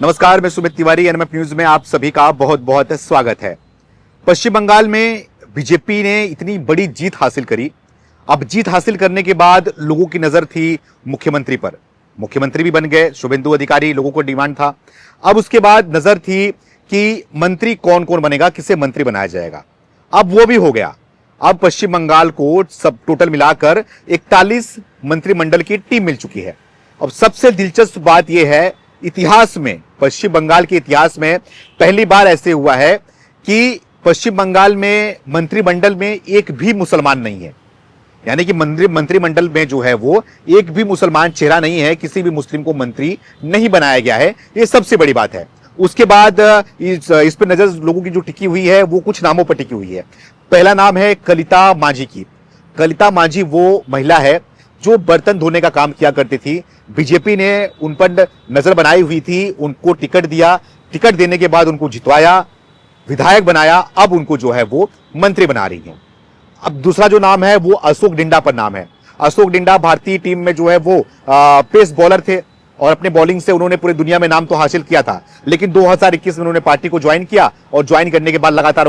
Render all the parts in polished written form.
नमस्कार, मैं Sumit Tiwari. NMF news में आप सभी का बहुत बहुत स्वागत है। पश्चिम बंगाल में बीजेपी ने इतनी बड़ी जीत हासिल करी। अब जीत हासिल करने के बाद लोगों की नजर थी मुख्यमंत्री पर। मुख्यमंत्री भी बन गए शुभेंदु अधिकारी, लोगों को डिमांड था। अब उसके बाद नजर थी कि मंत्री कौन कौन बनेगा, किसे मंत्री बनाया जाएगा। अब वो भी हो गया। अब पश्चिम बंगाल को सब टोटल मिलाकर 41 मंत्रिमंडल की टीम मिल चुकी है। अब सबसे दिलचस्प बात यह है, इतिहास में, पश्चिम बंगाल के इतिहास में पहली बार ऐसे हुआ है कि पश्चिम बंगाल में मंत्रिमंडल में एक भी मुसलमान नहीं है। यानी कि मंत्रिमंडल में जो है वो एक भी मुसलमान चेहरा नहीं है, किसी भी मुस्लिम को मंत्री नहीं बनाया गया है। ये सबसे बड़ी बात है। उसके बाद इस पर नजर लोगों की जो टिकी हुई है वो कुछ नामों पर टिकी हुई है। पहला नाम है कलिता मांझी की। कलिता मांझी वो महिला है जो बर्तन धोने का काम किया करती थी। बीजेपी ने उन पर नजर बनाई हुई थी, उनको टिकट दिया। टिकट देने के बाद उनको जितवाया, विधायक बनाया। अब उनको जो है वो मंत्री बना रही है। अब दूसरा जो नाम है वो अशोक डिंडा पर नाम है। अशोक डिंडा भारतीय टीम में जो है वो पेस बॉलर थे और अपने बॉलिंग से उन्होंने पूरी दुनिया में नाम तो हासिल किया था। लेकिन 2021 में उन्होंने पार्टी को ज्वाइन किया और ज्वाइन करने के बाद लगातार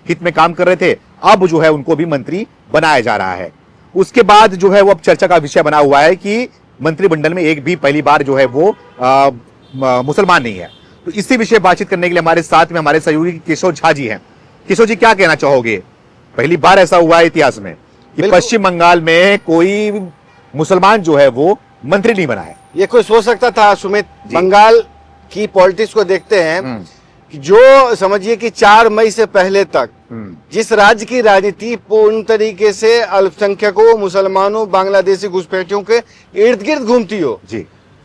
हित में काम कर रहे थे। अब जो है उनको भी मंत्री बनाया जा रहा है। उसके बाद जो है वो अब चर्चा का विषय बना हुआ है कि मंत्रिमंडल में एक भी पहली बार जो है वो मुसलमान नहीं है। तो इसी विषय बातचीत करने के लिए हमारे साथ में हमारे सहयोगी केशव झा जी हैं। केशव जी, क्या कहना चाहोगे? पहली बार ऐसा हुआ है इतिहास में कि पश्चिम बंगाल में कोई मुसलमान जो है वो मंत्री नहीं बना है। ये कोई सोच सकता था सुमित? बंगाल की पॉलिटिक्स को देखते हैं कि जो समझिए कि 4 मई से पहले तक जिस राज्य की राजनीति पूर्ण तरीके से अल्पसंख्यकों, मुसलमानों, बांग्लादेशी घुसपैठियों के इर्द गिर्द घूमती हो,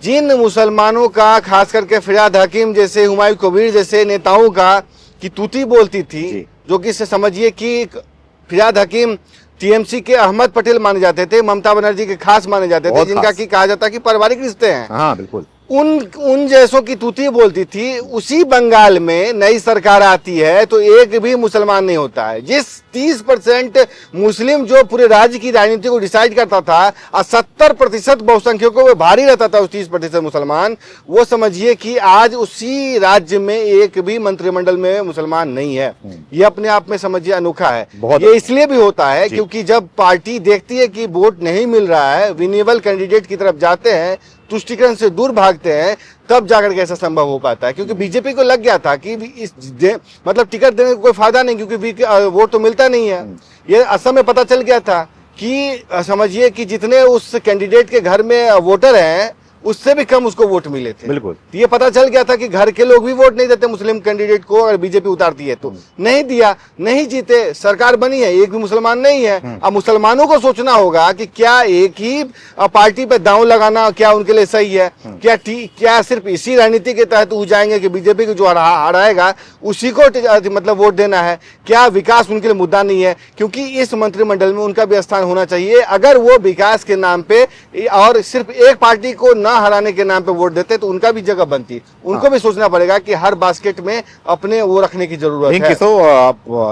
जिन मुसलमानों का, खास करके फिरहाद हकीम जैसे, हुमायूं कबीर जैसे नेताओं का की तूती बोलती थी, जो कि समझिए कि फिरहाद हकीम टीएमसी के अहमद पटेल माने जाते थे, ममता बनर्जी के खास माने जाते थे, जिनका की कहा जाता कि पारिवारिक रिश्ते हैं। हाँ, बिल्कुल। उन जैसों की तूती बोलती थी। उसी बंगाल में नई सरकार आती है तो एक भी मुसलमान नहीं होता है। जिस 30% मुस्लिम जो पूरे राज्य की राजनीति को डिसाइड करता था और 70% बहुसंख्यकों में भारी रहता था उस 30% मुसलमान, वो समझिए कि आज उसी राज्य में एक भी मंत्रिमंडल में मुसलमान नहीं है। ये अपने आप में समझिए अनोखा है। ये इसलिए भी होता है क्योंकि जब पार्टी देखती है कि वोट नहीं मिल रहा है, विनेबल कैंडिडेट की तरफ जाते हैं, तुष्टीकरण से दूर भागते हैं, तब जाकर के ऐसा संभव हो पाता है। क्योंकि बीजेपी को लग गया था कि मतलब टिकट देने का कोई फायदा नहीं, क्योंकि वोट तो मिलता नहीं है। ये असम में पता चल गया था कि समझिए कि जितने उस कैंडिडेट के घर में वोटर हैं उससे भी कम उसको वोट मिले थे। बिल्कुल। ये पता चल गया था कि घर के लोग भी वोट नहीं देते मुस्लिम कैंडिडेट को, अगर बीजेपी उतारती है तो। नहीं दिया, नहीं जीते, सरकार बनी है, एक भी मुसलमान नहीं है। अब मुसलमानों को सोचना होगा कि क्या एक ही पार्टी पे दांव लगाना क्या उनके लिए सही है? क्या सिर्फ इसी रणनीति के तहत वो जाएंगे कि बीजेपी को जो हराएगा उसी को मतलब वोट देना है? क्या विकास उनके लिए मुद्दा नहीं है? क्योंकि इस मंत्रिमंडल में उनका भी स्थान होना चाहिए। अगर वो विकास के नाम पे और सिर्फ एक पार्टी को ना हराने के नाम पे वोट देते तो उनका भी जगह बनती। उनको भी सोचना पड़ेगा कि हर बास्केट में अपने वो रखने की जरूरत है।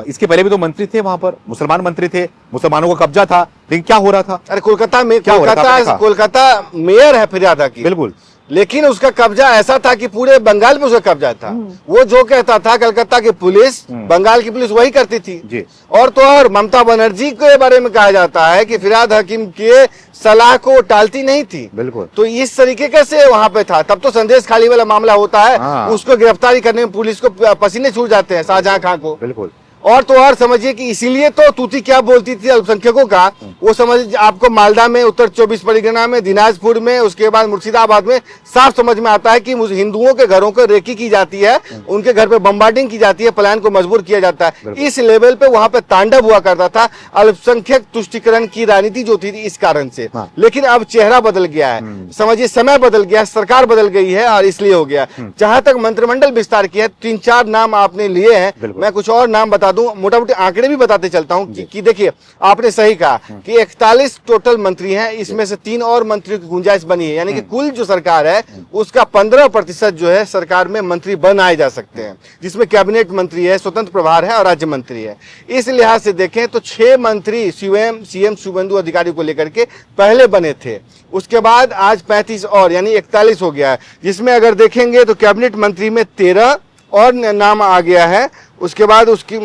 इसके पहले भी तो मंत्री थे वहां पर, मुसलमान मंत्री थे, मुसलमानों का कब्जा था, लेकिन क्या हो रहा था? अरे कोलकाता में कोलकाता मेयर है फिरहाद हकीम, बिल्कुल, लेकिन उसका कब्जा ऐसा था कि पूरे बंगाल में उसका कब्जा था। वो जो कहता था कलकत्ता की पुलिस, बंगाल की पुलिस वही करती थी जी। और तो और ममता बनर्जी के बारे में कहा जाता है कि फिरहाद हकीम के सलाह को टालती नहीं थी। बिल्कुल। तो इस तरीके से वहां पे था। तब तो संदेश खाली वाला मामला होता है, उसको गिरफ्तारी करने में पुलिस को पसीने छूट जाते हैं, शाहजहां खां को। बिल्कुल। और तो और समझिए कि इसीलिए तो तूती क्या बोलती थी अल्पसंख्यकों का, वो समझ आपको मालदा में, उत्तर 24 परगना में, दिनाजपुर में, उसके बाद मुर्शिदाबाद में साफ समझ में आता है कि हिंदुओं के घरों को रेकी की जाती है, उनके घर पे बम्बार्डिंग की जाती है, पलायन को मजबूर किया जाता है। इस लेवल पे वहां पे तांडव हुआ करता था अल्पसंख्यक तुष्टिकरण की राजनीति जो थी इस कारण से। लेकिन अब चेहरा बदल गया है, समझिए समय बदल गया, सरकार बदल गई है और इसलिए हो गया। जहां तक मंत्रिमंडल विस्तार किया है, 3-4 नाम आपने लिए हैं, मैं कुछ और नाम बता बता दूं, मोटा मोटी आंकड़े भी बताते चलता हूं कि देखिए, आपने सही कहा कि 41 टोटल मंत्री हैं, इसमें से 3 और मंत्रियों की गुंजाइश बनी है, यानी कि कुल जो सरकार है उसका 15% जो है सरकार में मंत्री बनाए जा सकते हैं, जिसमें कैबिनेट मंत्री है, स्वतंत्र प्रभार है और राज्य मंत्री है। इस लिहाज से देखें तो 6 मंत्री सीएम शुभेंदु अधिकारी को लेकर के पहले बने थे, उसके बाद आज 35 और यानी 41 हो गया है, जिसमें अगर देखेंगे तो कैबिनेट मंत्री में 13 और नाम आ गया है। उसके बाद उसकी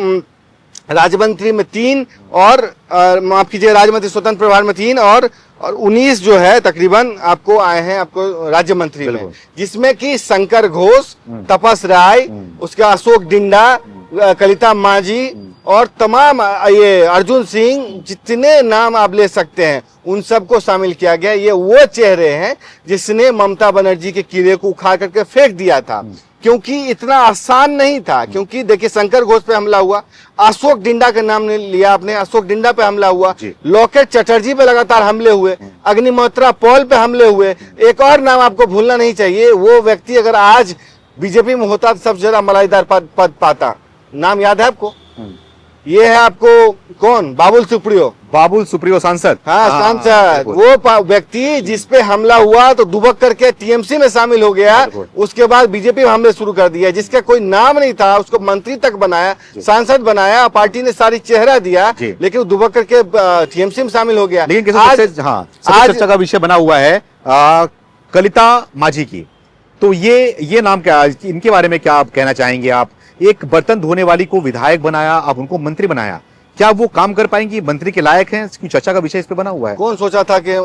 राज्य मंत्री में 3 और माफ कीजिए, राज्य मंत्री स्वतंत्र प्रभार में 3 और 19 जो है तकरीबन आपको आए हैं आपको राज्य मंत्री में, जिसमें कि शंकर घोष, तपस राय, उसका अशोक डिंडा, कलिता मांझी और तमाम ये अर्जुन सिंह, जितने नाम आप ले सकते हैं उन सबको शामिल किया गया। ये वो चेहरे हैं जिसने ममता बनर्जी के किले को उखाड़ करके फेंक दिया था, क्योंकि इतना आसान नहीं था। क्योंकि देखिए, शंकर घोष पे हमला हुआ, अशोक डिंडा का नाम ने लिया आपने, अशोक डिंडा पे हमला हुआ, लॉकेट चटर्जी पे लगातार हमले हुए, अग्निहोत्रा पॉल पे हमले हुए। एक और नाम आपको भूलना नहीं चाहिए, वो व्यक्ति अगर आज बीजेपी में होता तो सबसे ज्यादा मलाईदार पद पाता। नाम याद है आपको? ये है आपको कौन? बाबुल सुप्रियो सांसद। हाँ, सांसद। वो व्यक्ति जिसपे हमला हुआ तो दुबक करके टीएमसी में शामिल हो गया, उसके बाद बीजेपी में हमले शुरू कर दिया, जिसका कोई नाम नहीं था, उसको मंत्री तक बनाया, सांसद बनाया, पार्टी ने सारी चेहरा दिया, लेकिन वो दुबक करके टीएमसी में शामिल हो गया। लेकिन आज चर्चा का विषय बना हुआ है कलिता मांझी की, तो ये नाम क्या, इनके बारे में क्या आप कहना चाहेंगे? आप एक बर्तन धोने वाली को विधायक बनाया, आप उनको मंत्री बनाया, क्या वो काम कर पाएंगी? मंत्री के लायक हैं? इसकी चर्चा का विषय इस पे बना हुआ है। कौन सोचा था कि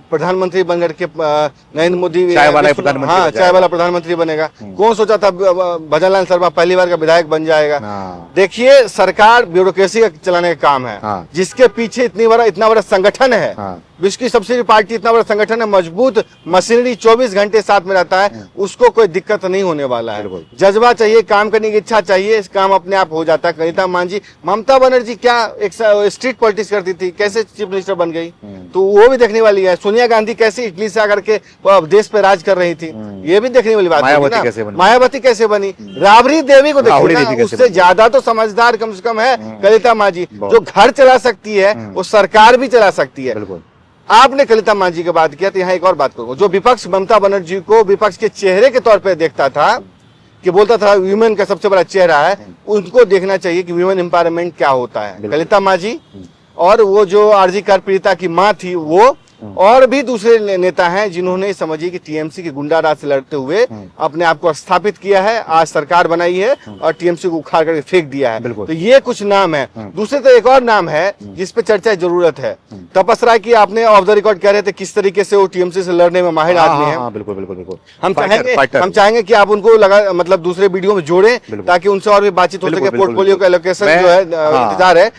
प्रधानमंत्री बन करके नरेंद्र मोदी चाय वाला प्रधानमंत्री? हाँ, चाय वाला प्रधानमंत्री बनेगा। कौन सोचा था भजनलाल शर्मा पहली बार का विधायक बन जाएगा? देखिए, सरकार ब्यूरोक्रेसी का चलाने का काम है, जिसके पीछे इतना बड़ा संगठन है, विश्व की सबसे बड़ी पार्टी, इतना बड़ा संगठन है, मजबूत मशीनरी 24 घंटे साथ में रहता है, उसको कोई दिक्कत नहीं होने वाला है। जज्बा चाहिए, काम करने की इच्छा चाहिए, इस काम अपने आप हो जाता है। कलिता मांझी, ममता बनर्जी क्या एक स्ट्रीट पॉलिटिक्स करती थी, कैसे चीफ मिनिस्टर बन गई, तो वो भी देखने वाली है। सोनिया गांधी कैसे इटली से आकर के देश पे राज कर रही थी, ये भी देखने वाली बात है। मायावती कैसे बनी, राबड़ी देवी को देखिए, उससे ज्यादा तो समझदार कम से कम है कलिता मांझी, जो घर चला सकती है वो सरकार भी चला सकती है। आपने कलिता मांझी की बात किया तो यहाँ एक और बात करूंगा। जो विपक्ष ममता बनर्जी को विपक्ष के चेहरे के तौर पे देखता था, कि बोलता था वीमेन का सबसे बड़ा चेहरा है, उनको देखना चाहिए कि वीमेन एम्पावरमेंट क्या होता है। कलिता मांझी और वो जो आरजी कार पीड़िता की मां थी, वो और भी दूसरे नेता हैं जिन्होंने समझिए कि टीएमसी की गुंडा राज से लड़ते हुए अपने आप को स्थापित किया है, आज सरकार बनाई है और टीएमसी को उखाड़ करके फेंक दिया है। तो ये कुछ नाम है। दूसरे तो एक और नाम है जिस पे चर्चा की जरूरत है, तपस राय की। आपने ऑफ द रिकॉर्ड कह रहे थे किस तरीके से वो टीएमसी से लड़ने में माहिर आदमी है। बिल्कुल। हम चाहेंगे कि आप उनको मतलब दूसरे वीडियो में जोड़ें, ताकि उनसे और भी बातचीत हो सके। पोर्टफोलियो का एलोकेशन जो है इंतजार है।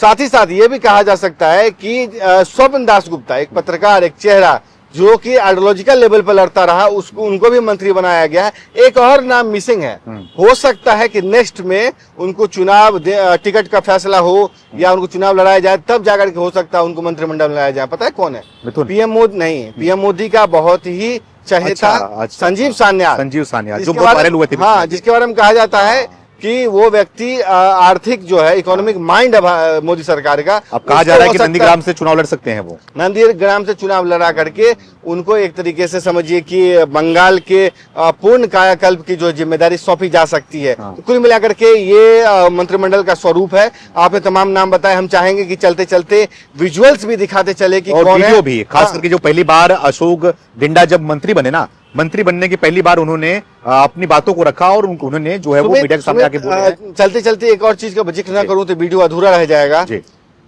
साथ ही साथ ये भी कहा जा सकता है कि स्वप्न दास गुप्ता, एक पत्रकार, एक चेहरा जो कि आइडियोलॉजिकल लेवल पर लड़ता रहा, उसको उनको भी मंत्री बनाया गया है। एक और नाम मिसिंग है, हो सकता है कि नेक्स्ट में उनको चुनाव टिकट का फैसला हो या उनको चुनाव लड़ाया जाए, तब जाकर के हो सकता है उनको मंत्रिमंडल में लाया जाए। पता है कौन है? पीएम मोदी नहीं, पीएम मोदी का बहुत ही चहेता संजीव सान्याल, जो बहुत वायरल हुए थे। हाँ, जिसके बारे में कहा जाता है कि वो व्यक्ति आर्थिक जो है इकोनॉमिक माइंड है मोदी सरकार का। अब कहा जा रहा है कि नंदीग्राम से चुनाव लड़ सकते हैं, वो नंदीग्राम से चुनाव लड़ा करके उनको एक तरीके से समझिए कि बंगाल के पूर्ण कायाकल्प की जो जिम्मेदारी सौंपी जा सकती है। तो कुल मिलाकर के ये मंत्रिमंडल का स्वरूप है। आपने तमाम नाम बताए, हम चाहेंगे कि चलते चलते विजुअल्स भी दिखाते चले कि कौन है। भी खास करके जो पहली बार अशोक डिंडा जब मंत्री बने ना, मंत्री बनने की पहली बार उन्होंने अपनी बातों को रखा और उन्होंने जो है वो मीडिया के सामने आके बोला। चलते चलते एक और चीज का जिक्र ना करूं तो वीडियो अधूरा रह जाएगा।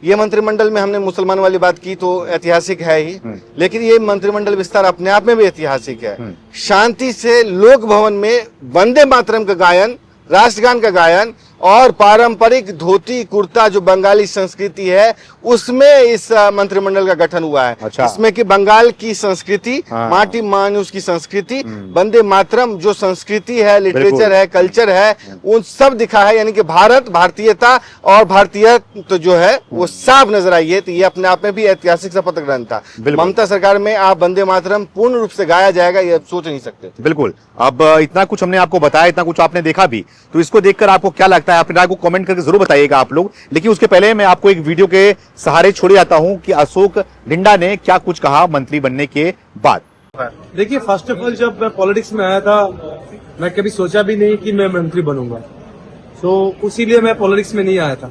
ये मंत्रिमंडल में हमने मुसलमान वाली बात की तो ऐतिहासिक है ही, लेकिन ये मंत्रिमंडल विस्तार अपने आप में भी ऐतिहासिक है। शांति से लोक भवन में वंदे मातरम का गायन, राष्ट्रगान का गायन और पारंपरिक धोती कुर्ता जो बंगाली संस्कृति है उसमें इस मंत्रिमंडल का गठन हुआ है। अच्छा। इसमें कि बंगाल की संस्कृति, माटी मानुष की संस्कृति, वंदे मातरम जो संस्कृति है, लिटरेचर है, कल्चर है, उन सब दिखा है। यानी कि भारत, भारतीयता और भारतीय तो जो है वो साफ नजर आई है। तो ये अपने आप में भी ऐतिहासिक शपथ ग्रहण था। ममता सरकार में आप वंदे मातरम पूर्ण रूप से गाया जाएगा, ये सोच नहीं सकते। बिल्कुल। अब इतना कुछ हमने आपको बताया, इतना कुछ आपने देखा भी, तो इसको देखकर आपको क्या लगता है लगता है? अपनी राय को कमेंट करके जरूर बताइएगा आप लोग। लेकिन उसके पहले मैं आपको एक वीडियो के सहारे छोड़े जाता हूं कि अशोक डिंडा ने क्या कुछ कहा मंत्री बनने के बाद। देखिए, फर्स्ट ऑफ ऑल जब मैं पॉलिटिक्स में आया था, मैं कभी सोचा भी नहीं कि मैं मंत्री बनूंगा। तो उसीलिए मैं पॉलिटिक्स में नहीं आया था।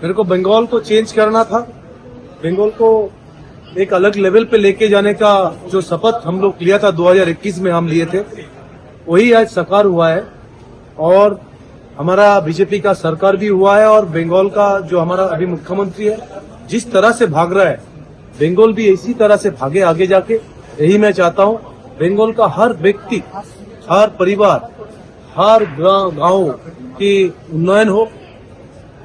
मेरे को बंगाल को चेंज करना था, बंगाल को एक अलग लेवल पे लेके जाने का जो शपथ हम लोग लिया था 2021 में हम लिए थे, वही आज साकार हुआ है। और हमारा बीजेपी का सरकार भी हुआ है, और बंगाल का जो हमारा अभी मुख्यमंत्री है जिस तरह से भाग रहा है, बंगाल भी इसी तरह से भागे आगे जाके। यही मैं चाहता हूँ, बंगाल का हर व्यक्ति, हर परिवार, हर गांव की उन्नयन हो।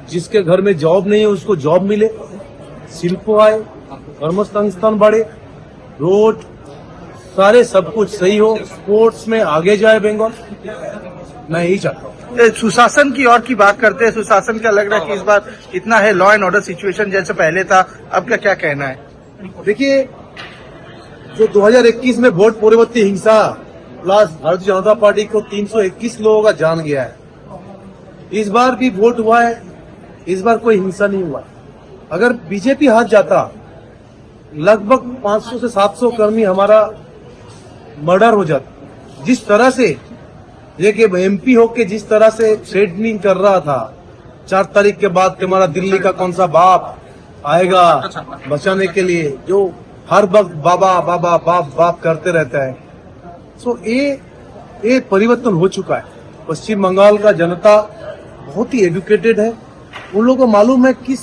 जिसके घर में जॉब नहीं है उसको जॉब मिले, शिल्प आए, कर्मसंस्थान बढ़े, रोड सारे सब कुछ सही हो, स्पोर्ट्स में आगे जाए बंगाल। मैं यही चाहता हूँ। सुशासन की ओर की बात करते हैं, सुशासन क्या लग रहा है कि इस बार इतना है लॉ एंड ऑर्डर सिचुएशन जैसे पहले था, अब का क्या कहना है? देखिए, जो 2021 में वोट पूर्ववर्ती हिंसा प्लस भारतीय जनता पार्टी को 321 लोगों का जान गया है। इस बार भी वोट हुआ है, इस बार कोई हिंसा नहीं हुआ। अगर बीजेपी हाथ जाता, लगभग 500 से 700 कर्मी हमारा मर्डर हो जाता। जिस तरह से ये कि एमपी होके जिस तरह से थ्रेटनिंग कर रहा था, 4 तारीख के बाद तुम्हारा दिल्ली का कौन सा बाप आएगा बचाने के लिए, जो हर वक्त बाबा बाबा बाप बाप करते रहता है। सो ये परिवर्तन हो चुका है। पश्चिम बंगाल का जनता बहुत ही एजुकेटेड है, उन लोगों को मालूम है किस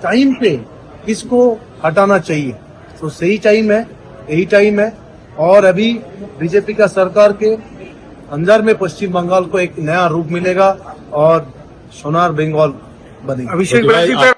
टाइम पे किसको हटाना चाहिए। तो सही टाइम है, यही टाइम है। और अभी बीजेपी का सरकार के अंदर में पश्चिम बंगाल को एक नया रूप मिलेगा और सोनार बंगाल बनेगा। अभिषेक बनर्जी पर